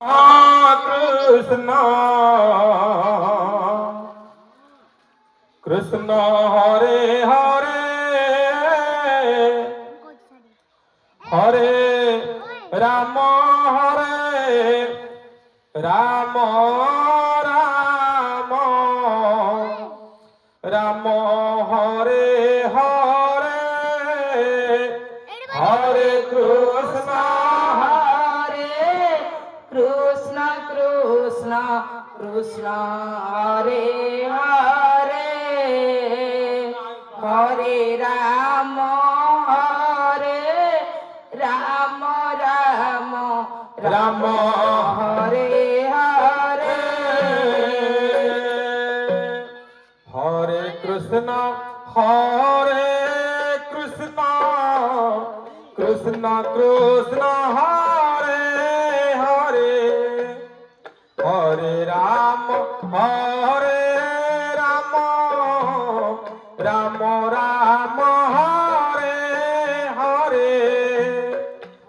Krishna Krishna Hare Hare Hare Rama Hare Rama Rama Rama Hare Hare Hare Krishna Krishna Krishna Krishna Hare Hare Hare Rama Hare Rama Rama Rama Hare Hare Hare Krishna Hare Krishna Krishna Krishna Hare Hare Hare Rama Hare Rama Rama Rama Hare Hare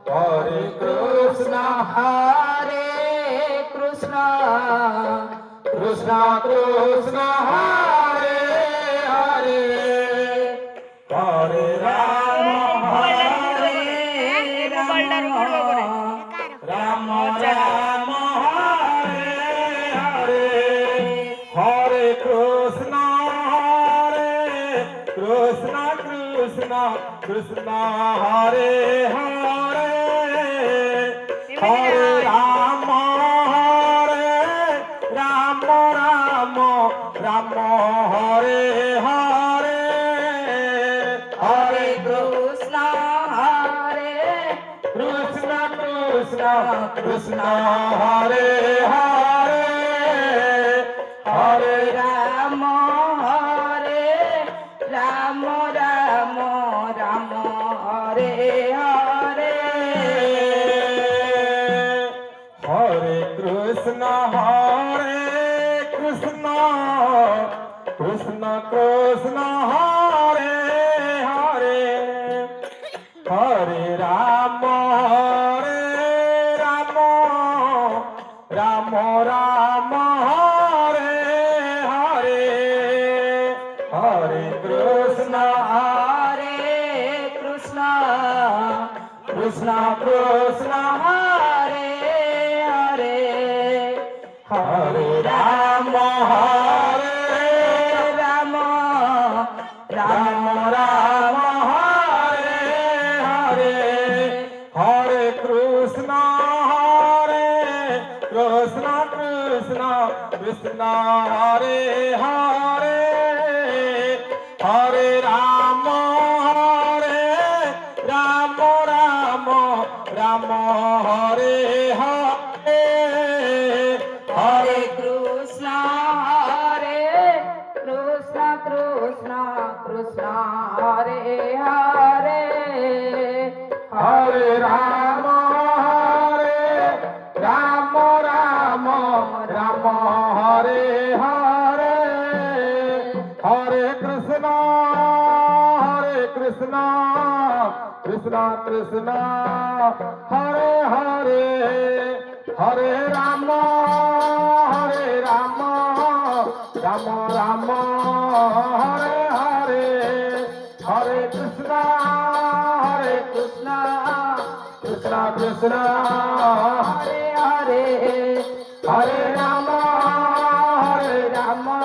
Hare Krishna Hare Krishna Krishna Krishna Hare Hare Hare Rama Hare Rama Rama Rama Hare Hare Hare Krishna Krishna Krishna Krishna Hare Hare Hare Rama Hare Rama Rama Rama Hare Hare Hare Krishna Hare Krishna Krishna Krishna Hare Hare Hare Rama Hare Rama Rama Rama Hare Hare Hare Krishna Krishna Krishna Hare Hare Hare Rama Hare Rama Rama Rama Hare Hare Hare Krishna Krishna Krishna Hare Hare Hare Rama Hare Rama Rama Rama Hare Hare Hare Krishna Krishna Krishna Hare Hare Hare Rama Hare Rama Rama Rama Hare Hare Hare Krishna Krishna Hare Hare Hare Rama Hare Rama Rama Rama Hare Hare Hare Krishna Krishna Krishna Hare Hare Hare Rama Rama Rama Hare Hare Hare Krishna Krishna Krishna Hare Hare Hare Rama Rama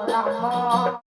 Rama